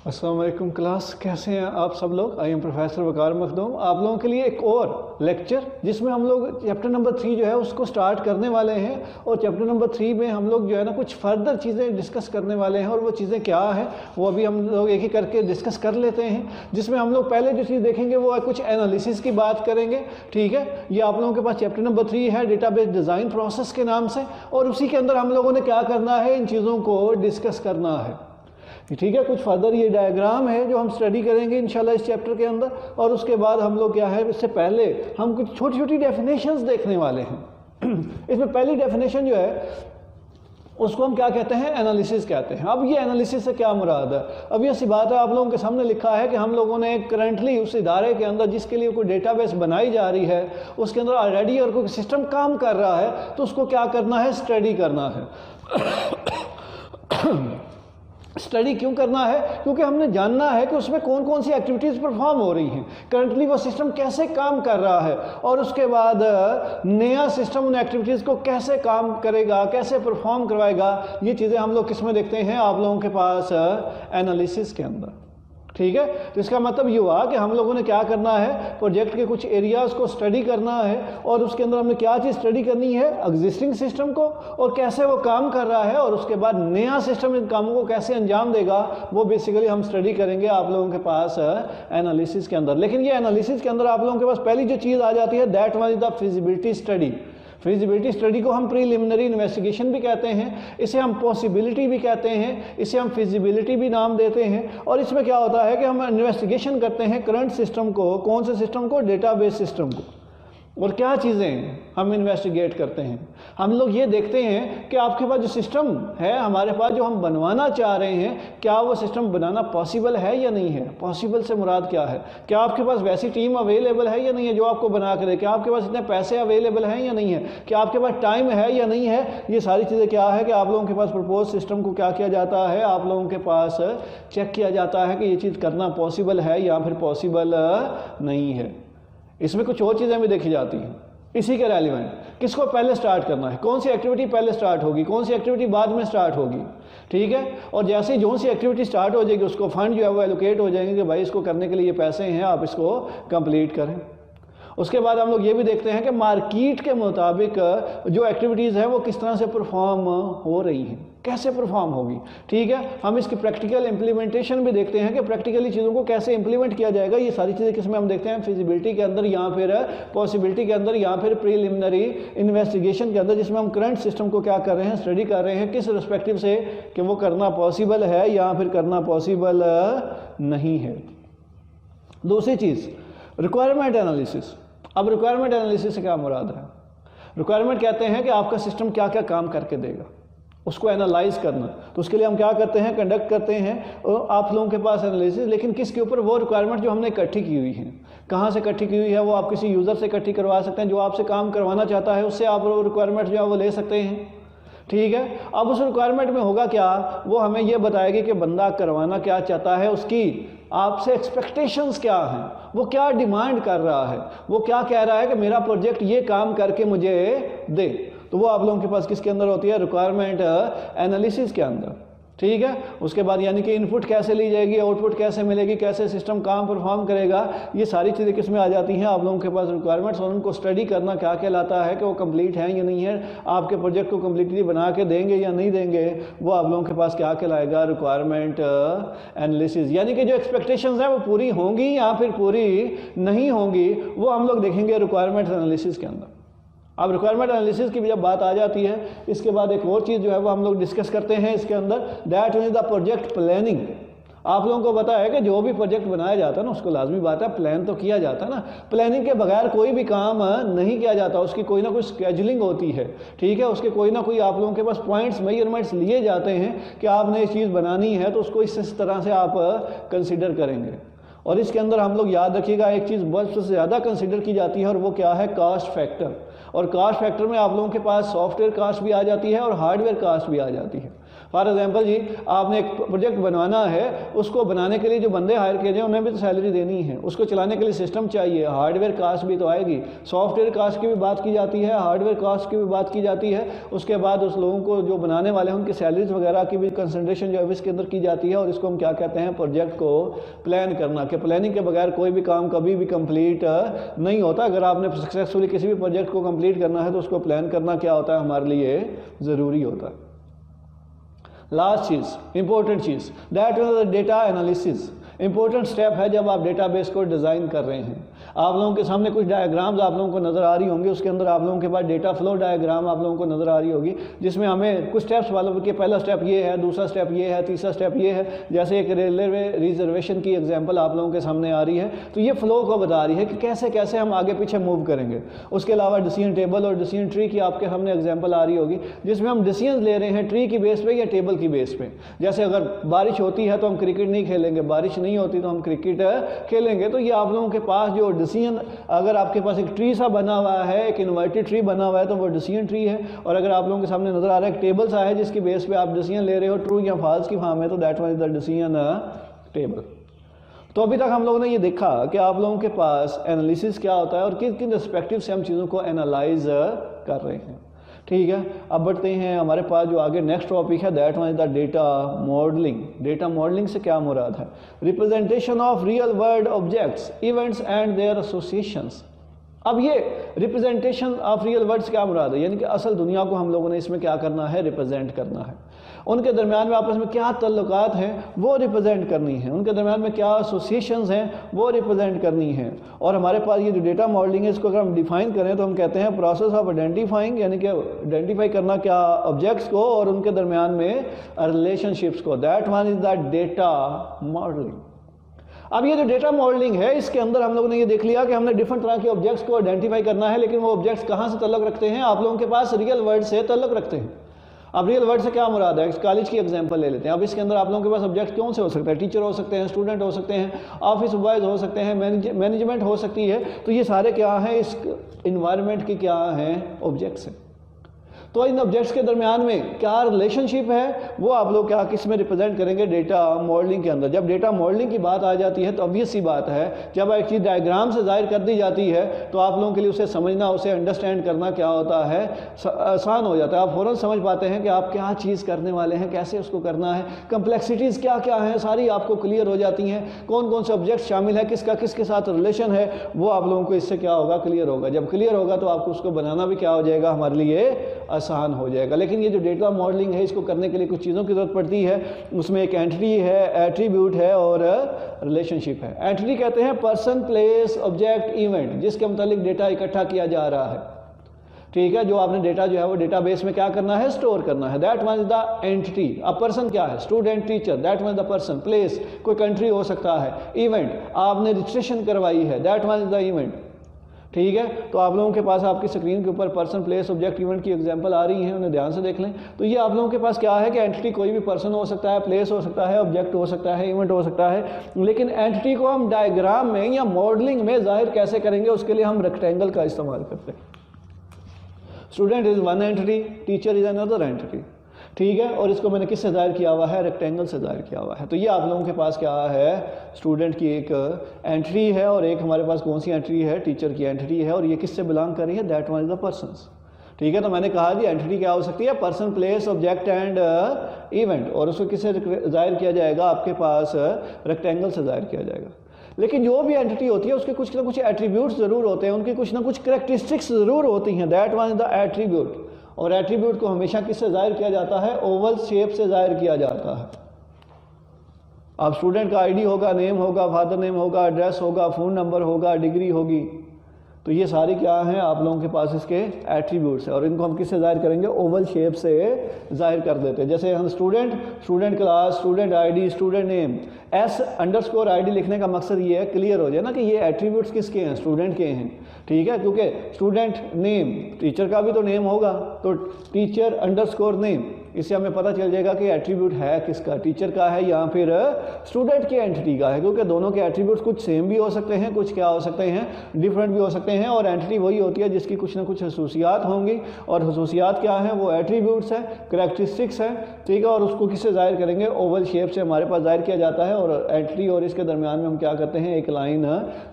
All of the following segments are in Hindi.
अस्सलाम वालेकुम क्लास, कैसे हैं आप सब लोग। आई एम प्रोफेसर वकार मखदूम। आप लोगों के लिए एक और लेक्चर जिसमें हम लोग चैप्टर नंबर 3 जो है उसको स्टार्ट करने वाले हैं। और चैप्टर नंबर 3 में हम लोग जो है ना कुछ फर्दर चीज़ें डिस्कस करने वाले हैं। और वो चीज़ें क्या हैं वो अभी हम लोग एक ही करके डिस्कस कर लेते हैं। जिसमें हम लोग पहले जो चीज़ देखेंगे वो कुछ एनालिसिस की बात करेंगे। ठीक है, ये आप लोगों के पास चैप्टर नंबर 3 है डेटाबेस डिज़ाइन प्रोसेस के नाम से। और उसी के अंदर हम लोगों ने क्या करना है, इन चीज़ों को डिस्कस करना है। ठीक है, कुछ फर्दर ये डायग्राम है जो हम स्टडी करेंगे इंशाल्लाह इस चैप्टर के अंदर। और उसके बाद हम लोग क्या है, इससे पहले हम कुछ छोटी छोटी डेफिनेशंस देखने वाले हैं। इसमें पहली डेफिनेशन जो है उसको हम क्या कहते हैं, एनालिसिस कहते हैं। अब ये एनालिसिस से क्या मुराद है। अब ये सी बात है, आप लोगों के सामने लिखा है कि हम लोगों ने करंटली उस इदारे के अंदर जिसके लिए कोई डेटाबेस बनाई जा रही है उसके अंदर ऑलरेडी और कोई सिस्टम काम कर रहा है, तो उसको क्या करना है, स्टडी करना है। स्टडी क्यों करना है, क्योंकि हमने जानना है कि उसमें कौन कौन सी एक्टिविटीज़ परफॉर्म हो रही हैं, करंटली वो सिस्टम कैसे काम कर रहा है, और उसके बाद नया सिस्टम उन एक्टिविटीज़ को कैसे काम करेगा, कैसे परफॉर्म करवाएगा। ये चीज़ें हम लोग किस में देखते हैं, आप लोगों के पास एनालिसिस के अंदर। ठीक है, तो इसका मतलब ये हुआ कि हम लोगों ने क्या करना है, प्रोजेक्ट के कुछ एरियाज़ को स्टडी करना है। और उसके अंदर हमने क्या चीज़ स्टडी करनी है, एग्जिस्टिंग सिस्टम को और कैसे वो काम कर रहा है, और उसके बाद नया सिस्टम इन कामों को कैसे अंजाम देगा, वो बेसिकली हम स्टडी करेंगे आप लोगों के पास एनालिसिस के अंदर। लेकिन ये एनालिसिस के अंदर आप लोगों के पास पहली जो चीज़ आ जाती है, that one is the feasibility study. Feasibility study को हम प्रीलिमिनरी इन्वेस्टिगेशन भी कहते हैं, इसे हम पॉसिबिलिटी भी कहते हैं, इसे हम फिजिबिलिटी भी नाम देते हैं। और इसमें क्या होता है कि हम इन्वेस्टिगेशन करते हैं करंट सिस्टम को, कौन से सिस्टम को, डेटाबेस सिस्टम को। और क्या चीज़ें हम इन्वेस्टिगेट करते हैं, हम लोग ये देखते हैं कि आपके पास जो सिस्टम है हमारे पास जो हम बनवाना चाह रहे हैं, क्या वो सिस्टम बनाना पॉसिबल है या नहीं है। पॉसिबल से मुराद क्या है, क्या आपके पास वैसी टीम अवेलेबल है या नहीं है जो आपको बना के दे, क्या आपके पास इतने पैसे अवेलेबल हैं या नहीं है, क्या आपके पास टाइम है या नहीं है। ये सारी चीज़ें क्या है कि आप लोगों के पास प्रपोज सिस्टम को क्या किया जाता है, आप लोगों के पास चेक किया जाता है कि ये चीज़ करना पॉसिबल है या फिर पॉसिबल नहीं है। इसमें कुछ और चीज़ें भी देखी जाती हैं इसी के रेलिवेंट, किसको पहले स्टार्ट करना है, कौन सी एक्टिविटी पहले स्टार्ट होगी, कौन सी एक्टिविटी बाद में स्टार्ट होगी। ठीक है, और जैसे ही जो सी एक्टिविटी स्टार्ट हो जाएगी उसको फंड जो है वो एलोकेट हो जाएंगे कि भाई इसको करने के लिए ये पैसे हैं, आप इसको कंप्लीट करें। उसके बाद हम लोग ये भी देखते हैं कि मार्केट के मुताबिक जो एक्टिविटीज़ हैं वो किस तरह से परफॉर्म हो रही हैं, कैसे परफॉर्म होगी। ठीक है, हम इसकी प्रैक्टिकल इम्प्लीमेंटेशन भी देखते हैं कि प्रैक्टिकली चीज़ों को कैसे इंप्लीमेंट किया जाएगा। ये सारी चीज़ें किस में हम देखते हैं, फिजिबिलिटी के अंदर या फिर पॉसिबिलिटी के अंदर या फिर प्रीलिमिनरी इन्वेस्टिगेशन के अंदर, जिसमें हम करंट सिस्टम को क्या कर रहे हैं, स्टडी कर रहे हैं किस रिस्पेक्टिव से कि वो करना पॉसिबल है या फिर करना पॉसिबल नहीं है। दूसरी चीज़ रिक्वायरमेंट एनालिसिस। अब रिक्वायरमेंट एनालिसिस से क्या मुराद है, रिक्वायरमेंट कहते हैं कि आपका सिस्टम क्या क्या काम करके देगा, उसको एनालाइज करना। तो उसके लिए हम क्या करते हैं, कंडक्ट करते हैं आप लोगों के पास एनालिसिस। लेकिन किसके ऊपर, वो रिक्वायरमेंट जो हमने इकट्ठी की हुई है। कहाँ से इकट्ठी की हुई है, वो आप किसी यूज़र से इकट्ठी करवा सकते हैं जो आपसे काम करवाना चाहता है, उससे आप वो रिक्वायरमेंट जो है वो ले सकते हैं। ठीक है, अब उस रिक्वायरमेंट में होगा क्या, वो हमें ये बताएगी कि बंदा करवाना क्या चाहता है, उसकी आपसे एक्सपेक्टेशंस क्या हैं, वो क्या डिमांड कर रहा है, वो क्या कह रहा है कि मेरा प्रोजेक्ट ये काम करके मुझे दे। तो वो आप लोगों के पास किसके अंदर होती है, रिक्वायरमेंट एनालिसिस के अंदर। ठीक है, उसके बाद यानी कि इनपुट कैसे ली जाएगी, आउटपुट कैसे मिलेगी, कैसे सिस्टम काम परफॉर्म करेगा, ये सारी चीज़ें किस में आ जाती हैं, आप लोगों के पास रिक्वायरमेंट्स। और उनको स्टडी करना क्या कहलाता है कि वो कंप्लीट हैं या नहीं है, आपके प्रोजेक्ट को कम्प्लीटली बना के देंगे या नहीं देंगे, वो आप लोगों के पास क्या कहलाएगा, रिक्वायरमेंट एनालिसिस। यानी कि जो एक्सपेक्टेशंस हैं वो पूरी होंगी या फिर पूरी नहीं होंगी, वो हम लोग देखेंगे रिक्वायरमेंट एनालिसिस के अंदर। अब रिक्वायरमेंट एनालिसिस की भी जब बात आ जाती है, इसके बाद एक और चीज़ जो है वो हम लोग डिस्कस करते हैं इसके अंदर, that is the project planning. आप लोगों को पता है कि जो भी प्रोजेक्ट बनाया जाता है ना उसको लाजमी बात है प्लान तो किया जाता है ना। प्लानिंग के बगैर कोई भी काम नहीं किया जाता, उसकी कोई ना कोई स्केजुलिंग होती है। ठीक है, उसके कोई ना कोई आप लोगों के पास पॉइंट्स, मेजरमेंट्स लिए जाते हैं कि आपने ये चीज़ बनानी है तो उसको इस तरह से आप कंसिडर करेंगे। और इसके अंदर हम लोग याद रखिएगा एक चीज़ बहुत से ज़्यादा कंसिडर की जाती है और वो क्या है, कास्ट फैक्टर। और कास्ट फैक्टर में आप लोगों के पास सॉफ्टवेयर कास्ट भी आ जाती है और हार्डवेयर कास्ट भी आ जाती है। फॉर एग्जांपल जी, आपने एक प्रोजेक्ट बनवाना है, उसको बनाने के लिए जो बंदे हायर किए जाए उन्हें भी तो सैलरी देनी है, उसको चलाने के लिए सिस्टम चाहिए, हार्डवेयर कास्ट भी तो आएगी, सॉफ्टवेयर कास्ट की भी बात की जाती है, हार्डवेयर कास्ट की भी बात की जाती है, उसके बाद उस लोगों को जो बनाने वाले हैं उनकी सैलरीज वगैरह की भी कंसंट्रेशन जो है इसके अंदर की जाती है। और इसको हम क्या कहते हैं, प्रोजेक्ट को प्लान करना, कि प्लानिंग के बगैर कोई भी काम कभी भी कंप्लीट नहीं होता। अगर आपने सक्सेसफुली किसी भी प्रोजेक्ट को कंप्लीट करना है तो उसको प्लान करना क्या होता है, हमारे लिए ज़रूरी होता है। Last cheese, important cheese, that is data analysis. Important step है जब आप डेटाबेस को डिज़ाइन कर रहे हैं। आप लोगों के सामने कुछ डायग्राम्स आप लोगों को नज़र आ रही होंगी, उसके अंदर आप लोगों के पास डेटा फ्लो डायग्राम आप लोगों को नज़र आ रही होगी, जिसमें हमें कुछ स्टेप्स मालूम कि पहला स्टेप ये है, दूसरा स्टेप ये है, तीसरा स्टेप ये है। जैसे एक रेलवे रिजर्वेशन की एग्जांपल आप लोगों के सामने आ रही है, तो ये फ्लो को बता रही है कि कैसे कैसे हम आगे पीछे मूव करेंगे। उसके अलावा डिसीजन टेबल और डिसीजन ट्री की आपके सामने एग्जाम्पल आ रही होगी, जिसमें हम डिसीजन ले रहे हैं ट्री की बेस पे या टेबल की बेस पे। जैसे अगर बारिश होती है तो हम क्रिकेट नहीं खेलेंगे, बारिश नहीं होती तो हम क्रिकेट खेलेंगे। तो ये आप लोगों के पास जो डिसीजन, अगर आपके पास एक ट्री सा बना हुआ है, एक इन्वर्टेड ट्री बना हुआ है, तो वो डिसीजन ट्री है। और अगर आप लोगों के सामने नजर आ रहा है एक टेबल सा है जिसकी बेस पे आप डिसीजन ले रहे हो, ट्रू या फॉल्स की फॉर्म है, तो that one is the decision table. तो अभी तक हम लोगों ने ये देखा कि आप लोगों के पास एनालिसिस क्या होता है और किन किन रिस्पेक्टिव से हम चीज़ों को एनालाइज कर रहे हैं। ठीक है, अब बढ़ते हैं हमारे पास जो आगे नेक्स्ट टॉपिक है, that one is the data modelling. Data modelling से क्या मुराद है, representation of real world objects, events and their associations. अब ये रिप्रेजेंटेशन ऑफ रियल वर्ड्स क्या मुराद है, यानी कि असल दुनिया को हम लोगों ने इसमें क्या करना है, रिप्रेजेंट करना है। उनके दरमियान में आपस में क्या तल्लुकात हैं वो रिप्रेजेंट करनी है, उनके दरमियान में क्या एसोसिएशंस हैं वो रिप्रेजेंट करनी है। और हमारे पास ये जो डेटा मॉडलिंग है, इसको अगर हम डिफाइन करें तो हम कहते हैं प्रोसेस ऑफ आइडेंटिफाइंग, यानी कि आइडेंटिफाई करना क्या ऑब्जेक्ट्स को और उनके दरमियान में रिलेशनशिप्स को। That one is the data modelling. अब ये जो डेटा मॉडलिंग है, इसके अंदर हम लोगों ने ये देख लिया कि हमने डिफरेंट तरह के ऑब्जेक्ट्स को आइडेंटिफाई करना है, लेकिन वो ऑब्जेक्ट्स कहाँ से तल्लुक रखते हैं, आप लोगों के पास रियल वर्ल्ड से तल्लुक रखते हैं। अब रियल वर्ल्ड से क्या मुराद है, कॉलेज की एग्जांपल ले लेते हैं। अब इसके अंदर आप लोगों के पास ऑब्जेक्ट कौन से हो सकते हैं, टीचर हो सकते हैं, स्टूडेंट हो सकते हैं, ऑफिस बॉयज हो सकते हैं, मैनेजमेंट हो सकती है। तो ये सारे क्या हैं, इस इन्वायरमेंट के क्या हैं, ऑब्जेक्ट्स हैं। तो इन ऑब्जेक्ट्स के दरमियान में क्या रिलेशनशिप है वो आप लोग क्या किस में रिप्रेजेंट करेंगे, डेटा मॉडलिंग के अंदर। जब डेटा मॉडलिंग की बात आ जाती है तो ऑब्वियस सी बात है, जब एक चीज़ डायग्राम से जाहिर कर दी जाती है तो आप लोगों के लिए उसे समझना, उसे अंडरस्टैंड करना क्या होता है, आसान हो जाता है। आप फ़ौरन समझ पाते हैं कि आप क्या चीज़ करने वाले हैं, कैसे उसको करना है, कम्प्लेक्सिटीज़ क्या क्या हैं सारी आपको क्लियर हो जाती हैं, कौन कौन से ऑब्जेक्ट शामिल है, किसका किसके साथ रिलेशन है, वो आप लोगों को इससे क्या होगा, क्लियर होगा। जब क्लियर होगा तो आपको उसको बनाना भी क्या हो जाएगा, हमारे लिए आसान हो जाएगा। लेकिन ये जो डेटा मॉडलिंग है, इसको करने के लिए कुछ चीज़ों की ज़रूरत पड़ती है। उसमें एक एंटिटी है, एट्रीब्यूट है और रिलेशनशिप है। एंटिटी कहते हैं पर्सन, प्लेस, ऑब्जेक्ट, इवेंट, जिसके मुतालिक डेटा इकट्ठा किया जा रहा है। ठीक है, जो आपने डेटा जो है वो डेटाबेस में क्या करना है, स्टोर करना है। That one is the entity. अब पर्सन क्या है, student, teacher, that one is the person. Place कोई कंट्री हो सकता है। इवेंट आपने रजिस्ट्रेशन करवाई है, that one is the event. ठीक है, तो आप लोगों के पास आपकी स्क्रीन के ऊपर पर्सन, प्लेस, ऑब्जेक्ट, इवेंट की एग्जांपल आ रही हैं, उन्हें ध्यान से देख लें। तो ये आप लोगों के पास क्या है कि एंटिटी कोई भी पर्सन हो सकता है, प्लेस हो सकता है, ऑब्जेक्ट हो सकता है, इवेंट हो सकता है। लेकिन एंटिटी को हम डायग्राम में या मॉडलिंग में जाहिर कैसे करेंगे, उसके लिए हम रेक्टेंगल का इस्तेमाल करते हैं। Student is one entity, teacher is another entity. ठीक है, और इसको मैंने किससे जाहिर किया हुआ है, रेक्टेंगल से जाहिर किया हुआ है। तो ये आप लोगों के पास क्या है, स्टूडेंट की एक एंट्री है और एक हमारे पास कौन सी एंट्री है, टीचर की एंट्री है, और ये किससे बिलोंग कर रही है, that one is the persons. ठीक है, तो मैंने कहा जी एंटिटी क्या हो सकती है, person, place, object and event, और उसको किससे जाहिर किया जाएगा, आपके पास रेक्टेंगल से जाहिर किया जाएगा। लेकिन जो भी एंटिटी होती है उसके कुछ ना कुछ एट्रीब्यूट्स ज़रूर होते हैं, उनकी कुछ ना कुछ करैक्टरिस्टिक्स ज़रूर होती हैं। That one is the attribute. और एट्रीब्यूट को हमेशा किससे जाहिर किया जाता है, ओवल शेप से जाहिर किया जाता है। अब स्टूडेंट का आईडी होगा, नेम होगा, फादर नेम होगा, एड्रेस होगा, फ़ोन नंबर होगा, डिग्री होगी, तो ये सारी क्या हैं आप लोगों के पास इसके एट्रीब्यूट्स हैं। और इनको हम किससे जाहिर करेंगे, ओवल शेप से जाहिर कर देते हैं। जैसे हम student class, student ID, student name, S_ID लिखने का मकसद ये है, क्लियर हो जाए ना कि ये एट्रीब्यूट्स किसके हैं, स्टूडेंट के हैं। ठीक है, क्योंकि स्टूडेंट नेम, टीचर का भी तो नेम होगा, तो टीचर_नेम, इससे हमें पता चल जाएगा कि एट्रीब्यूट है किसका, टीचर का है या फिर स्टूडेंट की एंटिटी का है, क्योंकि दोनों के एट्रीब्यूट्स कुछ सेम भी हो सकते हैं, कुछ क्या हो सकते हैं, डिफरेंट भी हो सकते हैं। और एंटिटी वही होती है जिसकी कुछ ना कुछ खसूसियात होंगी, और खसूसियात क्या है, वो एट्रीब्यूट्स है, करैक्टरिस्टिक्स है, ठीक है। और उसको किससे जाहिर करेंगे, ओवल शेप से हमारे पास जाहिर किया जाता है, और एंटिटी और इसके दरमियान में हम क्या करते हैं, एक लाइन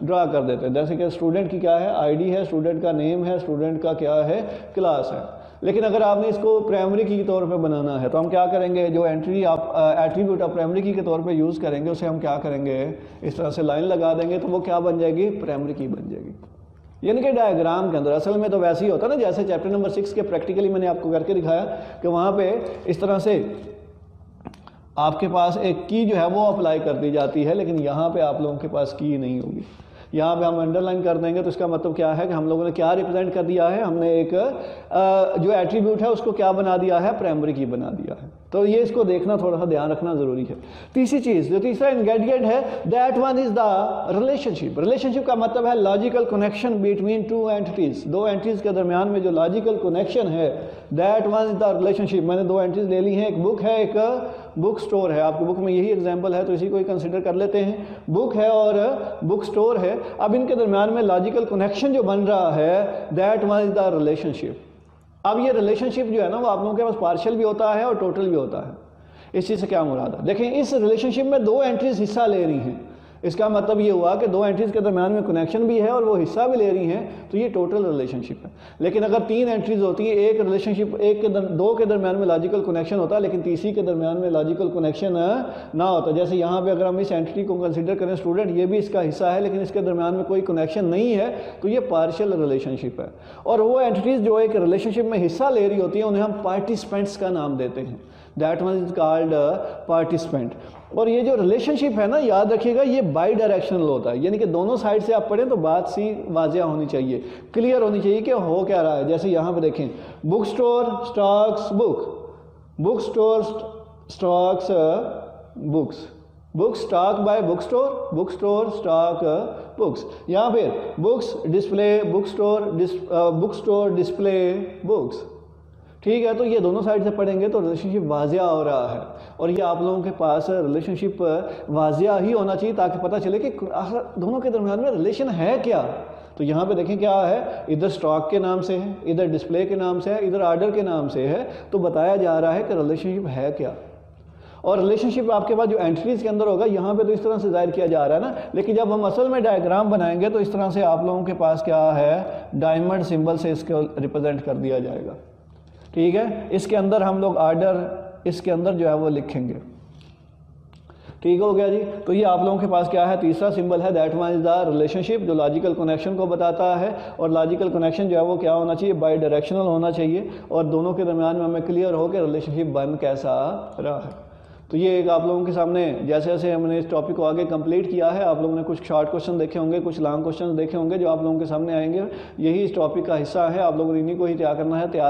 ड्रा कर देते हैं। जैसे कि स्टूडेंट की क्या है, आईडी है, स्टूडेंट का नेम है, स्टूडेंट का क्या है, क्लास है। लेकिन अगर आपने इसको प्राइमरी की के तौर पे बनाना है तो हम क्या करेंगे, जो एंट्री आप एट्रीब्यूट आप प्राइमरी की के तौर पे यूज़ करेंगे उसे हम क्या करेंगे, इस तरह से लाइन लगा देंगे, तो वो क्या बन जाएगी, प्राइमरी की बन जाएगी। यानी कि डायग्राम के अंदर असल में तो वैसे ही होता है ना, जैसे चैप्टर नंबर 6 के प्रैक्टिकली मैंने आपको करके दिखाया कि वहाँ पे इस तरह से आपके पास एक की जो है वो अप्लाई कर दी जाती है, लेकिन यहाँ पे आप लोगों के पास की नहीं होगी। यहाँ पे हम अंडरलाइन कर देंगे तो इसका मतलब क्या है कि हम लोगों ने क्या रिप्रेजेंट कर दिया है, हमने एक जो एट्रीब्यूट है उसको क्या बना दिया है, प्राइमरी की बना दिया है। तो ये इसको देखना, थोड़ा सा ध्यान रखना जरूरी है। तीसरी चीज़, जो तीसरा इंग्रेडिएंट है, that one is the relationship. Relationship का मतलब है logical connection between two entities, दो एंटिटीज के दरमियान में जो लॉजिकल कनेक्शन है, that one is the relationship. मैंने दो एंटिटीज ले ली हैं, एक बुक है, एक बुक स्टोर है। आपकी बुक में यही एग्जाम्पल है तो इसी को ही कंसिडर कर लेते हैं, बुक है और बुक स्टोर है। अब इनके दरमियान में लॉजिकल कनेक्शन जो बन रहा है, that one is the relationship. अब ये रिलेशनशिप जो है ना वो आप लोगों के पास पार्शियल भी होता है और टोटल भी होता है। इस चीज़ से क्या मुराद है, देखें इस रिलेशनशिप में दो एंट्रीज हिस्सा ले रही हैं, इसका मतलब ये हुआ कि दो एंट्रीज के दरमियान में कनेक्शन भी है और वो हिस्सा भी ले रही हैं, तो ये टोटल रिलेशनशिप है। लेकिन अगर तीन एंट्रीज होती है, एक रिलेशनशिप दो के दरमियान में लॉजिकल कनेक्शन होता है लेकिन तीसरी के दरमियान में लॉजिकल कनेक्शन ना होता, जैसे यहाँ पे अगर हम इस एंटिटी को कंसिडर करें स्टूडेंट, ये भी इसका हिस्सा है लेकिन इसके दरमियान में कोई कनेक्शन नहीं है, तो ये पार्शियल रिलेशनशिप है। और वो एंटिटीज जो एक रिलेशनशिप में हिस्सा ले रही होती हैं उन्हें हम पार्टिसिपेंट्स का नाम देते हैं, that one is called participant. और ये जो रिलेशनशिप है ना, याद रखिएगा ये बाई डायरेक्शनल होता है, यानी कि दोनों साइड से आप पढ़ें तो बात सी वाजिया होनी चाहिए, क्लियर होनी चाहिए कि हो क्या रहा है। जैसे यहाँ पे देखें, book store stocks book, book store stocks books, book stock by book store, book store stock books. यहाँ पे books display book store display books, ठीक है। तो ये दोनों साइड से पढ़ेंगे तो रिलेशनशिप वाजिया हो रहा है, और ये आप लोगों के पास रिलेशनशिप वाजिया ही होना चाहिए ताकि पता चले कि दोनों के दरमियान में रिलेशन है क्या। तो यहाँ पे देखें क्या है, इधर स्टॉक के नाम से है, इधर डिस्प्ले के नाम से है, इधर ऑर्डर के नाम से है, तो बताया जा रहा है कि रिलेशनशिप है क्या। और रिलेशनशिप आपके पास जो एंटिटीज के अंदर होगा, यहाँ पे तो इस तरह से जाहिर किया जा रहा है ना, लेकिन जब हम असल में डायग्राम बनाएंगे तो इस तरह से आप लोगों के पास क्या है, डायमंड सिंबल से इसको रिप्रेजेंट कर दिया जाएगा, ठीक है। इसके अंदर हम लोग ऑर्डर इसके अंदर जो है वो लिखेंगे, ठीक हो गया जी। तो ये आप लोगों के पास क्या है, तीसरा सिंबल है, that one is the relationship, जो लॉजिकल कनेक्शन को बताता है। और लॉजिकल कनेक्शन जो है वो क्या होना चाहिए, बाई डायरेक्शनल होना चाहिए, और दोनों के दरमियान में हमें क्लियर हो कि रिलेशनशिप बन कैसा रहा है। तो ये एक आप लोगों के सामने, जैसे जैसे हमने इस टॉपिक को आगे कंप्लीट किया है, आप लोगों ने कुछ शॉर्ट क्वेश्चन देखे होंगे, कुछ लॉन्ग क्वेश्चन देखे होंगे जो आप लोगों के सामने आएंगे, यही इस टॉपिक का हिस्सा है। आप लोगों ने इन्हीं को ही तैयार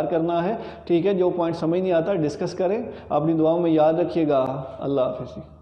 करना है, ठीक है। जो पॉइंट समझ नहीं आता डिस्कस करें, अपनी दुआओं में याद रखिएगा। अल्लाह हाफिज़।